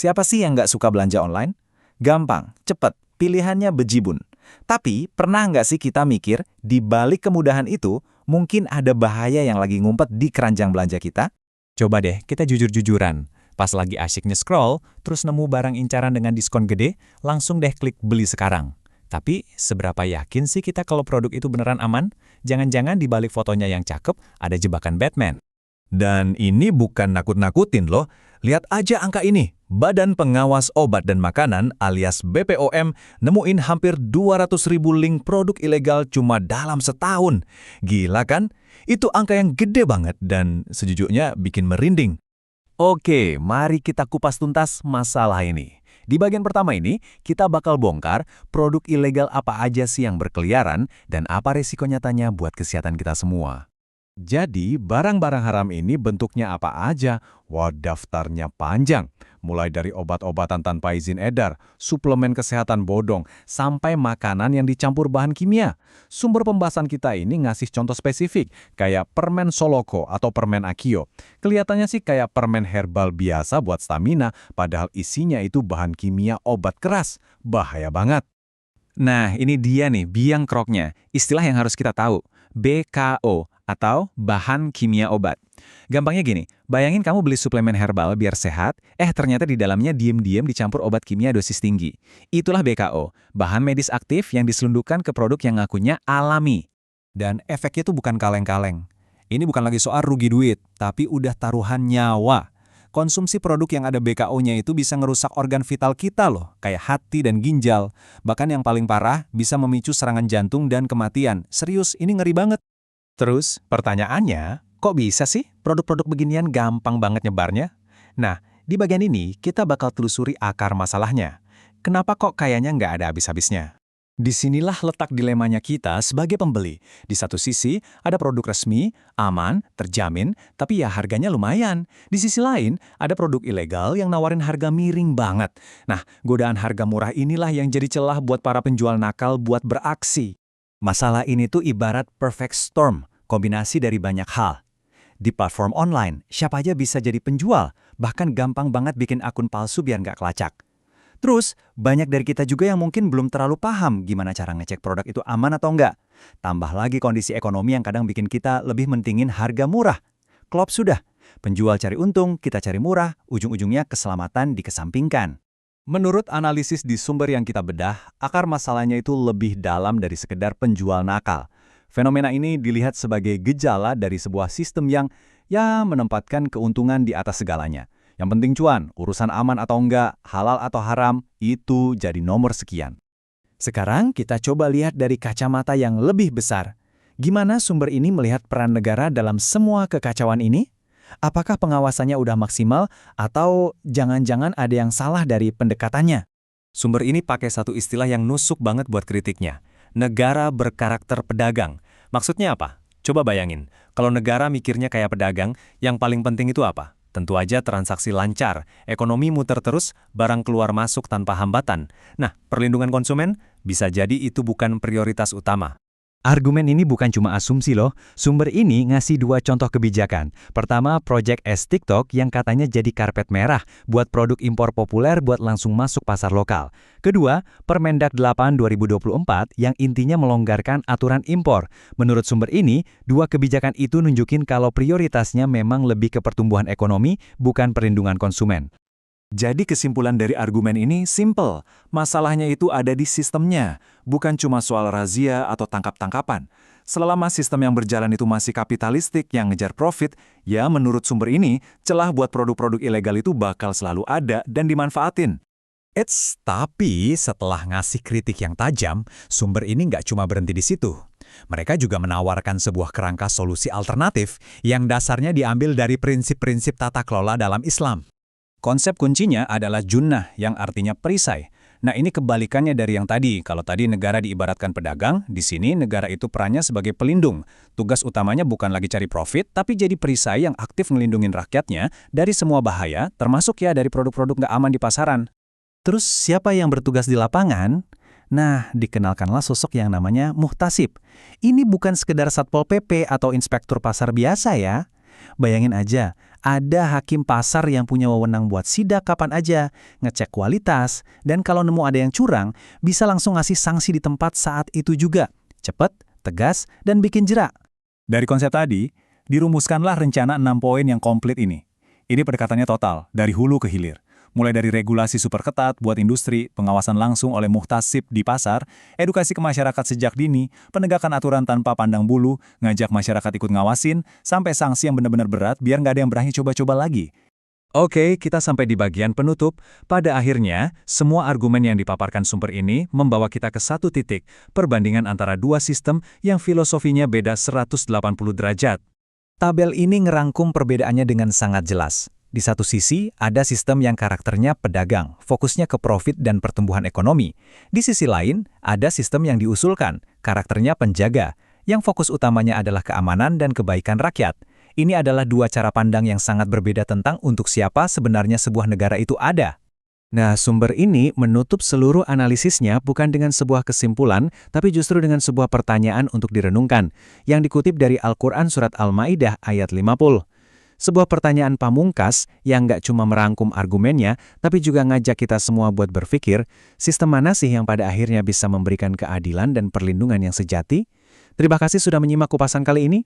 Siapa sih yang nggak suka belanja online? Gampang, cepet, pilihannya bejibun. Tapi, pernah nggak sih kita mikir, di balik kemudahan itu, mungkin ada bahaya yang lagi ngumpet di keranjang belanja kita? Coba deh, kita jujur-jujuran. Pas lagi asyik nge-scroll, terus nemu barang incaran dengan diskon gede, langsung deh klik beli sekarang. Tapi, seberapa yakin sih kita kalau produk itu beneran aman? Jangan-jangan di balik fotonya yang cakep, ada jebakan Batman. Dan ini bukan nakut-nakutin loh. Lihat aja angka ini. Badan Pengawas Obat dan Makanan alias BPOM nemuin hampir 200.000 link produk ilegal cuma dalam setahun. Gila kan? Itu angka yang gede banget dan sejujurnya bikin merinding. Oke, mari kita kupas tuntas masalah ini. Di bagian pertama ini, kita bakal bongkar produk ilegal apa aja sih yang berkeliaran dan apa resiko nyatanya buat kesehatan kita semua. Jadi, barang-barang haram ini bentuknya apa aja? Wah, daftarnya panjang. Mulai dari obat-obatan tanpa izin edar, suplemen kesehatan bodong, sampai makanan yang dicampur bahan kimia. Sumber pembahasan kita ini ngasih contoh spesifik, kayak permen Soloko atau permen Akio. Kelihatannya sih kayak permen herbal biasa buat stamina, padahal isinya itu bahan kimia obat keras. Bahaya banget. Nah, ini dia nih, biang keroknya. Istilah yang harus kita tahu. BKO, atau bahan kimia obat. Gampangnya gini, bayangin kamu beli suplemen herbal biar sehat, ternyata di dalamnya diem-diem dicampur obat kimia dosis tinggi. Itulah BKO, bahan medis aktif yang diselundupkan ke produk yang ngakunya alami. Dan efeknya tuh bukan kaleng-kaleng. Ini bukan lagi soal rugi duit, tapi udah taruhan nyawa. Konsumsi produk yang ada BKO-nya itu bisa ngerusak organ vital kita loh, kayak hati dan ginjal. Bahkan yang paling parah, bisa memicu serangan jantung dan kematian. Serius, ini ngeri banget. Terus, pertanyaannya, kok bisa sih produk-produk beginian gampang banget nyebarnya? Nah, di bagian ini kita bakal telusuri akar masalahnya. Kenapa kok kayaknya nggak ada habis-habisnya? Disinilah letak dilemanya kita sebagai pembeli. Di satu sisi, ada produk resmi, aman, terjamin, tapi ya harganya lumayan. Di sisi lain, ada produk ilegal yang nawarin harga miring banget. Nah, godaan harga murah inilah yang jadi celah buat para penjual nakal buat beraksi. Masalah ini tuh ibarat perfect storm, kombinasi dari banyak hal. Di platform online, siapa aja bisa jadi penjual, bahkan gampang banget bikin akun palsu biar nggak kelacak. Terus, banyak dari kita juga yang mungkin belum terlalu paham gimana cara ngecek produk itu aman atau enggak. Tambah lagi kondisi ekonomi yang kadang bikin kita lebih mentingin harga murah. Klop sudah, penjual cari untung, kita cari murah, ujung-ujungnya keselamatan dikesampingkan. Menurut analisis di sumber yang kita bedah, akar masalahnya itu lebih dalam dari sekedar penjual nakal. Fenomena ini dilihat sebagai gejala dari sebuah sistem yang menempatkan keuntungan di atas segalanya. Yang penting cuan, urusan aman atau enggak, halal atau haram, itu jadi nomor sekian. Sekarang kita coba lihat dari kacamata yang lebih besar. Gimana sumber ini melihat peran negara dalam semua kekacauan ini? Apakah pengawasannya udah maksimal atau jangan-jangan ada yang salah dari pendekatannya? Sumber ini pakai satu istilah yang nusuk banget buat kritiknya. Negara berkarakter pedagang. Maksudnya apa? Coba bayangin, kalau negara mikirnya kayak pedagang, yang paling penting itu apa? Tentu aja transaksi lancar, ekonomi muter terus, barang keluar masuk tanpa hambatan. Nah, perlindungan konsumen bisa jadi itu bukan prioritas utama. Argumen ini bukan cuma asumsi loh, sumber ini ngasih dua contoh kebijakan. Pertama, Project S TikTok yang katanya jadi karpet merah buat produk impor populer buat langsung masuk pasar lokal. Kedua, Permendak 8 2024 yang intinya melonggarkan aturan impor. Menurut sumber ini, dua kebijakan itu nunjukin kalau prioritasnya memang lebih ke pertumbuhan ekonomi, bukan perlindungan konsumen. Jadi kesimpulan dari argumen ini simple, masalahnya itu ada di sistemnya, bukan cuma soal razia atau tangkap-tangkapan. Selama sistem yang berjalan itu masih kapitalistik yang ngejar profit, ya menurut sumber ini, celah buat produk-produk ilegal itu bakal selalu ada dan dimanfaatin. Tapi setelah ngasih kritik yang tajam, sumber ini nggak cuma berhenti di situ. Mereka juga menawarkan sebuah kerangka solusi alternatif yang dasarnya diambil dari prinsip-prinsip tata kelola dalam Islam. Konsep kuncinya adalah junnah yang artinya perisai. Nah ini kebalikannya dari yang tadi. Kalau tadi negara diibaratkan pedagang, di sini negara itu perannya sebagai pelindung. Tugas utamanya bukan lagi cari profit, tapi jadi perisai yang aktif ngelindungin rakyatnya dari semua bahaya, termasuk ya dari produk-produk nggak aman di pasaran. Terus siapa yang bertugas di lapangan? Nah, dikenalkanlah sosok yang namanya muhtasib. Ini bukan sekedar Satpol PP atau inspektur pasar biasa ya. Bayangin aja, ada hakim pasar yang punya wewenang buat sidak kapan aja, ngecek kualitas, dan kalau nemu ada yang curang, bisa langsung ngasih sanksi di tempat saat itu juga. Cepet, tegas, dan bikin jerak. Dari konsep tadi, dirumuskanlah rencana 6 poin yang komplit ini. Ini pendekatannya total, dari hulu ke hilir. Mulai dari regulasi super ketat buat industri, pengawasan langsung oleh muhtasib di pasar, edukasi ke masyarakat sejak dini, penegakan aturan tanpa pandang bulu, ngajak masyarakat ikut ngawasin, sampai sanksi yang benar-benar berat biar nggak ada yang berani coba-coba lagi. Oke, kita sampai di bagian penutup. Pada akhirnya, semua argumen yang dipaparkan sumber ini membawa kita ke satu titik, perbandingan antara dua sistem yang filosofinya beda 180 derajat. Tabel ini ngerangkum perbedaannya dengan sangat jelas. Di satu sisi, ada sistem yang karakternya pedagang, fokusnya ke profit dan pertumbuhan ekonomi. Di sisi lain, ada sistem yang diusulkan, karakternya penjaga, yang fokus utamanya adalah keamanan dan kebaikan rakyat. Ini adalah dua cara pandang yang sangat berbeda tentang untuk siapa sebenarnya sebuah negara itu ada. Nah, sumber ini menutup seluruh analisisnya bukan dengan sebuah kesimpulan, tapi justru dengan sebuah pertanyaan untuk direnungkan, yang dikutip dari Al-Quran Surat Al-Ma'idah ayat 50. Sebuah pertanyaan pamungkas yang nggak cuma merangkum argumennya, tapi juga ngajak kita semua buat berpikir, sistem mana sih yang pada akhirnya bisa memberikan keadilan dan perlindungan yang sejati? Terima kasih sudah menyimak kupasan kali ini.